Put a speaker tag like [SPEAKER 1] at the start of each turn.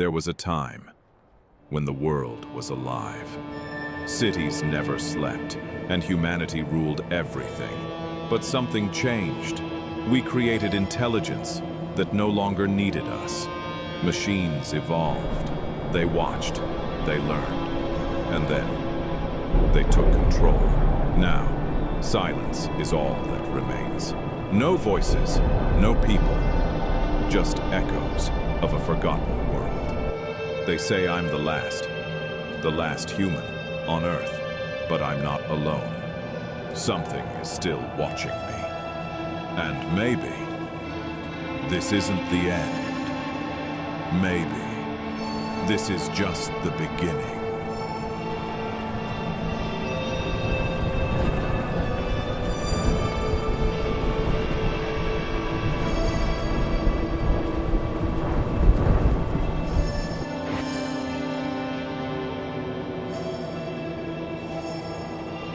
[SPEAKER 1] There was a time when the world was alive. Cities never slept, and humanity ruled everything. But something changed. We created intelligence that no longer needed us. Machines evolved. They watched, they learned, and then they took control. Now, silence is all that remains. No voices, no people, just echoes of a forgotten world. They say I'm the last human on Earth, but I'm not alone. Something is still watching me. And maybe this isn't the end. Maybe this is just the beginning.